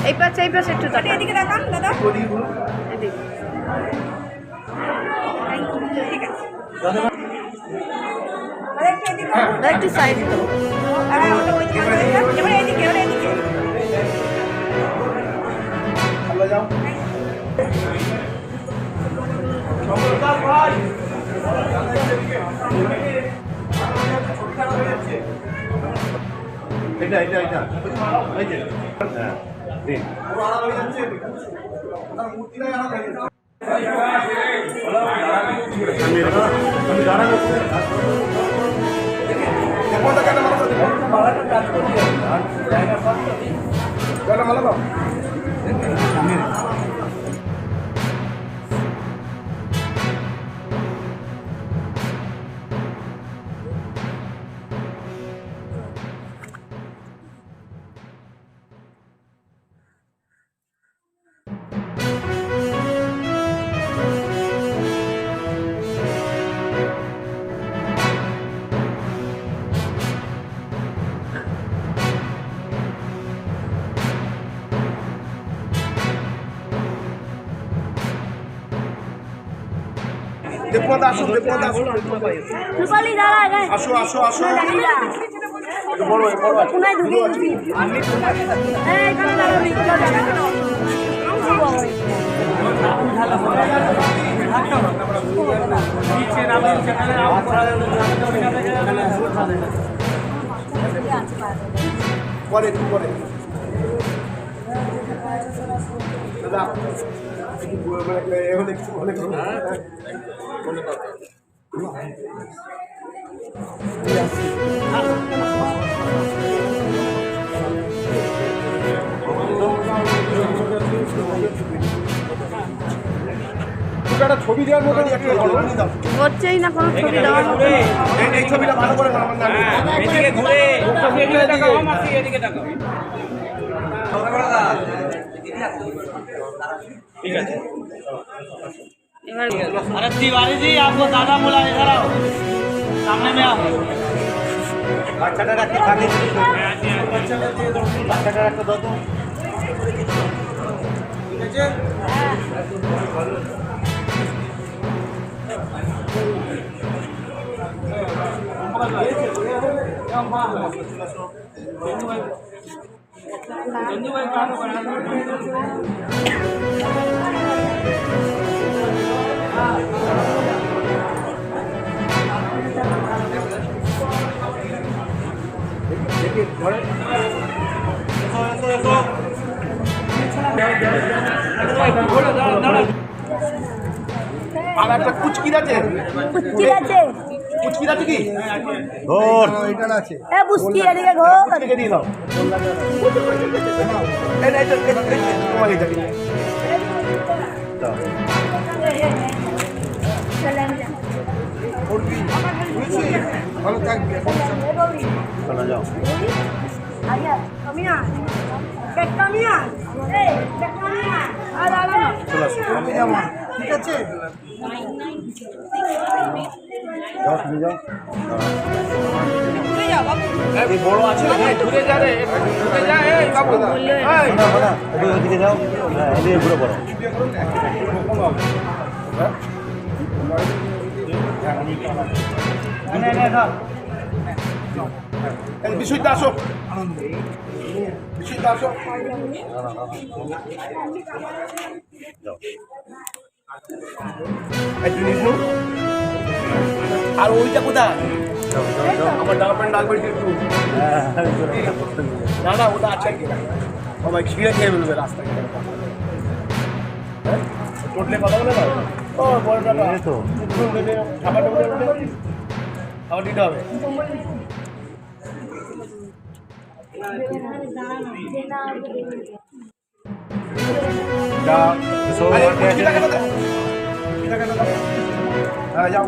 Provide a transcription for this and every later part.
এই পাশে একটু তাকান। এদিকে দেখান দাদা। এদিকে। ঠিক আছে। একটু সাইড তো। ওটা ওই দিকে এবার এদিকে যাও এটা এই যে হ্যাঁ দিন আমি দাঁড়াবো দেখুন আসুন রূপালী দাঁড়া রে। আসো বড় কোনায় ঢুকে গেছি। এই এখানে দাঁড়াবি। পরে দাদা একটা ছবি দেওয়ার মতো হচ্ছেই না কোনো ছবি দেওয়ার মতো। এই ছবিটা ভালো করে ঠিক আছে अरे तिवारी जी आपको दादा बोला इधर आओ सामने में आओ বাচ্চাটা রাখতে পারি বাচ্চাটা রাখতে দাও তো ঠিক আছে আর একটা কুচকির আছে কি ঘোর এটা আছে এ বুঝকি এদিকে ঘোর। কুচকিকে দিয়ে দাও এই না এটা তোমাকে যাবে দাও ভালো থাকবে চলো যাও আয়া কামিয়া কামিয়া এই কামিয়া আর আলা না চলো আসো আমি যাবো ঠিক আছে যাও তুমি যাও এই বড় আছে ঘুরে যা রে ঘুরে যা এই বাবু এই না না এদিকে যাও হ্যাঁ এদিকে ঘুরে পড়ো বিষয়টা আসো বিষয়টা আসো আর ওইটা কোথায় আমার ডাকবেন একটু না না ওটা আছে সবাই ছিঁড়ে খেয়ে ফেলবে রাস্তায় টোটলে কথা বলে না ও বড়টা তো খাবার খাবার দিতে হবে যাও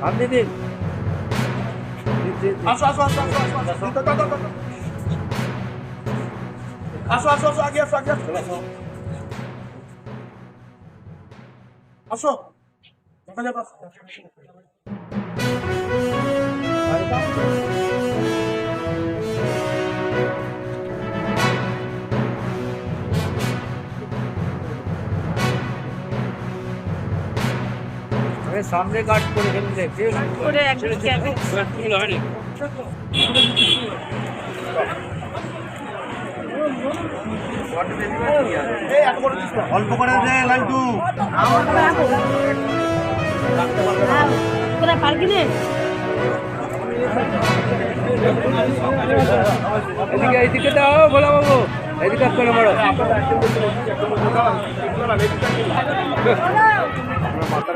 আপনি দিন আসো আগে আসো আসো দেখা যাবে সামনে কাট করে ফেললে করে একদিন খেয়াবে অল্প করে দে লালটু। তোরা পারবি না? এদিকে দাও ভোলা বাবু, এদিকে করে মারো।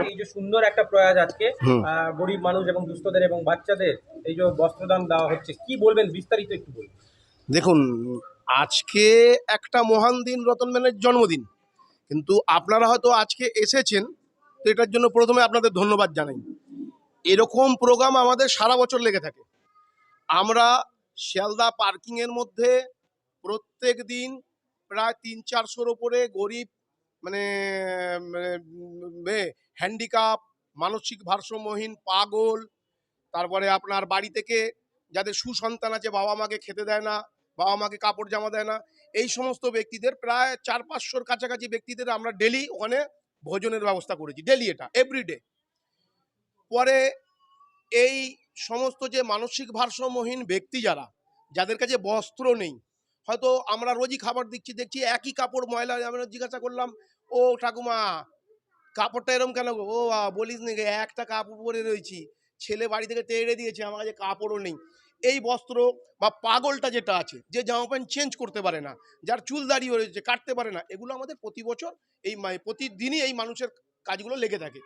এই যে সুন্দর একটা প্রয়াস আজকে গরিব মানুষ এবং দুস্থদের এবং বাচ্চাদের এই যে বস্ত্রদান দেওয়া হচ্ছে, কি বলবেন বিস্তারিত একটু বলুন। দেখুন, আজকে একটা মহান দিন, রতন ম্যানের জন্মদিন, কিন্তু আপনারা হয়তো আজকে এসেছেন, তো এটার জন্য প্রথমে আপনাদের ধন্যবাদ জানাই। এরকম প্রোগ্রাম আমাদের সারা বছর লেগে থাকে। আমরা শিয়ালদা পার্কিংয়ের মধ্যে প্রত্যেক দিন প্রায় 300-400-র ওপরে গরিব মানে হ্যান্ডিক্যাপ, মানসিক ভারসাম্যহীন, পাগল, তারপরে আপনার বাড়ি থেকে যাদের সুসন্তান আছে, বাবা মাকে খেতে দেয় না, বাবা মাকে কাপড় জামা দেয় না, এই সমস্ত ব্যক্তিদের প্রায় 400-500-র কাছাকাছি ব্যক্তিদের আমরা ডেলি ওখানে ভোজনের ব্যবস্থা করেছি, ডেলি, এটা এভরিডে। পরে এই সমস্ত যে মানসিক ভারসাম্যহীন ব্যক্তি যাদের কাছে বস্ত্র নেই, হয়তো আমরা রোজই খাবার দেখছি একই কাপড় ময়লা, আমরা জিজ্ঞাসা করলাম, ও ঠাকুমা কাপড়টা এরম কেন গো? ও বলিস নাকি, একটা কাপড় পরে রয়েছি, ছেলে বাড়ি থেকে তেড়ে দিয়েছে, আমার কাছে কাপড়ও নেই। এই বস্ত্র বা পাগলটা যেটা আছে, যে জামা প্যান্ট চেঞ্জ করতে পারে না, যার চুল দাঁড়িয়ে রয়েছে, কাটতে পারে না, এগুলো আমাদের প্রতি বছর এই প্রতিদিনই এই মানুষের কাজগুলো লেগে থাকে।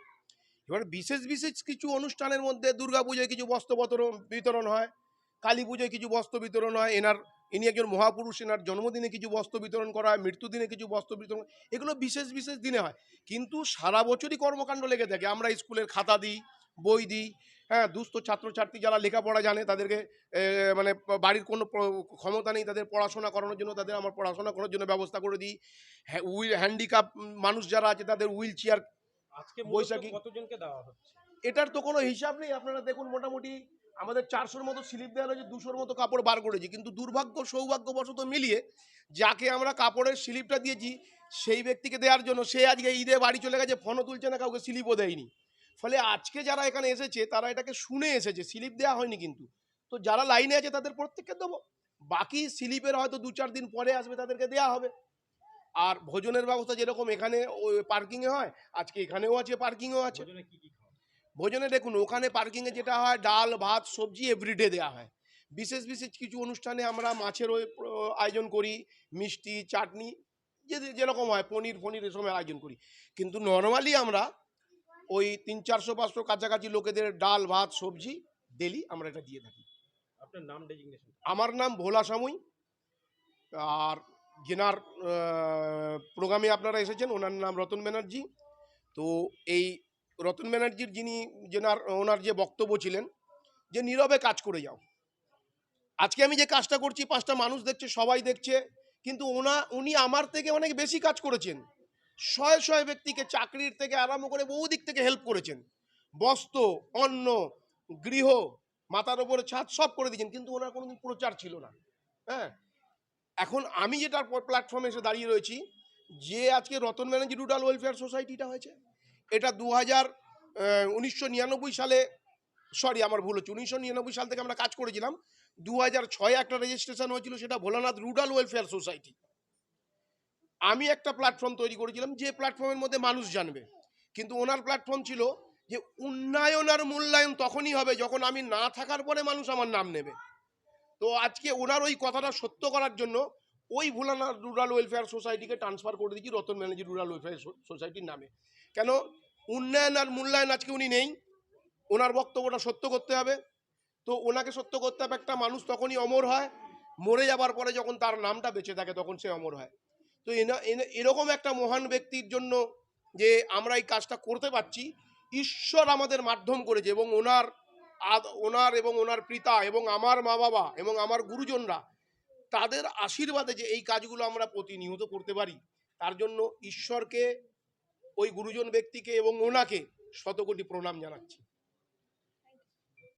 এবার বিশেষ বিশেষ কিছু অনুষ্ঠানের মধ্যে দুর্গা পুজোয় কিছু বস্ত্র বিতরণ হয়, কালী পুজোয় কিছু বস্ত্র বিতরণ হয়, ইনি একজন মহাপুরুষ, এনার জন্মদিনে কিছু বস্ত্র বিতরণ করা হয়, মৃত্যুদিনে কিছু বস্ত্র বিতরণ, এগুলো বিশেষ বিশেষ দিনে হয়। কিন্তু সারা বছরই কর্মকাণ্ড লেগে থাকে। আমরা স্কুলের খাতা দিই, বই দিই, হ্যাঁ, দুস্থ ছাত্রছাত্রী যারা লেখাপড়া জানে, তাদেরকে মানে বাড়ির কোনো ক্ষমতা নেই, তাদের পড়াশোনা করানোর জন্য আমরা পড়াশোনা করার জন্য ব্যবস্থা করে দিই। হ্যান্ডিক্যাপ মানুষ যারা আছে তাদের হুইল চেয়ার, আজকে বৈশাখী কতজনকে দেওয়া হচ্ছে? এটার তো কোনো হিসাব নেই। আপনারা দেখুন, মোটামুটি আমাদের 400-র মতো স্লিপ দেওয়া হয়েছে, 200-র মতো কাপড় বার করেছি, কিন্তু সৌভাগ্যবশত মিলিয়ে যাকে আমরা কাপড়ের স্লিপটা দিয়েছি সেই ব্যক্তিকে দেওয়ার জন্য সে আজকে ঈদে বাড়ি চলে গেছে, ফোনও তুলছে না, কাউকে স্লিপও দেয়নি। ফলে আজকে যারা এখানে এসেছে তারা এটাকে শুনে এসেছে, স্লিপ দেওয়া হয়নি কিন্তু। তো যারা লাইনে আছে তাদের প্রত্যেককে দেবো, বাকি স্লিপের হয়তো 2-4 দিন পরে আসবে, তাদেরকে দেওয়া হবে। আর ভোজনের ব্যবস্থা যেরকম এখানে পার্কিংয়ে হয়, আজকে এখানেও আছে, পার্কিংও আছে। ভোজনে দেখুন, ওখানে পার্কিংয়ে যেটা হয়, ডাল ভাত সবজি এভরিডে দেওয়া হয়। বিশেষ বিশেষ কিছু অনুষ্ঠানে আমরা মাছের আয়োজন করি, মিষ্টি চাটনি যেরকম হয়, পনির এসবের আয়োজন করি। কিন্তু নর্মালি আমরা ওই 300-400-500 কাছাকাছি লোকেদের ডাল ভাত সবজি ডেলি আমরা এটা দিয়ে থাকি। আপনার নাম ডেজিগনেশন? আমার নাম ভোলা সামুই, আর যেনার প্রোগ্রামে আপনারা এসেছেন ওনার নাম রতন ব্যানার্জি। তো এই রতন ব্যানার্জির ওনার যে বক্তব্য ছিলেন যে নীরবে কাজ করে যাও। আজকে আমি যে কাজটা করছি 5টা মানুষ দেখছে, সবাই দেখছে, কিন্তু উনি আমার থেকে অনেক বেশি কাজ করেছেন। শয়ে ব্যক্তিকে চাকরির থেকে আরম্ভ করে বহু দিক থেকে হেল্প করেছেন, বস্ত্র, অন্ন, গৃহ, মাথার ওপরে ছাদ সব করে দিয়েছেন, কিন্তু ওনার কোনোদিন প্রচার ছিল না। হ্যাঁ, এখন আমি যেটার প্ল্যাটফর্মে এসে দাঁড়িয়ে রয়েছি, যে আজকে রতন ব্যানার্জি রুরাল ওয়েলফেয়ার সোসাইটিটা হয়েছে, এটা 1999 সালে, আমার ভুল হচ্ছে, 1999 সাল থেকে আমরা কাজ করেছিলাম। 2006 একটা রেজিস্ট্রেশন হয়েছিল, সেটা ভোলানাথ রুরাল ওয়েলফেয়ার সোসাইটি। আমি একটা প্ল্যাটফর্ম তৈরি করেছিলাম, যে প্ল্যাটফর্মের মধ্যে মানুষ জানবে, কিন্তু ওনার প্ল্যাটফর্ম ছিল যে উন্নয়ন আর মূল্যায়ন তখনই হবে যখন আমি না থাকার পরে মানুষ আমার নাম নেবে। তো আজকে ওনার ওই কথাটা সত্য করার জন্য ওই ভোলানাথ রুরাল ওয়েলফেয়ার সোসাইটিকে ট্রান্সফার করে দিয়েছি রতন ব্যানার্জি রুরাল ওয়েলফেয়ার সোসাইটির নামে। কেন? উন্নয়ন আর মূল্যায়ন আজকে উনি নেই, ওনার বক্তব্যটা সত্য করতে হবে। তো ওনাকে সত্য করতে হবে। একটা মানুষ তখনই অমর হয়, মরে যাবার পরে যখন তার নামটা বেঁচে থাকে তখন সে অমর হয়। তো এরকম একটা মহান ব্যক্তির জন্য যে আমরা এই কাজটা করতে পারছি, ঈশ্বর আমাদের মাধ্যম করেছে, এবং ওনার এবং ওনার পিতা এবং আমার মা বাবা এবং আমার গুরুজনরা, তাদের আশীর্বাদে যে এই কাজগুলো আমরা প্রতিনিয়ত করতে পারি, তার জন্য ঈশ্বরকে, ওই গুরুজন ব্যক্তিকে এবং ওনাকে শতকোটি প্রণাম জানাচ্ছি।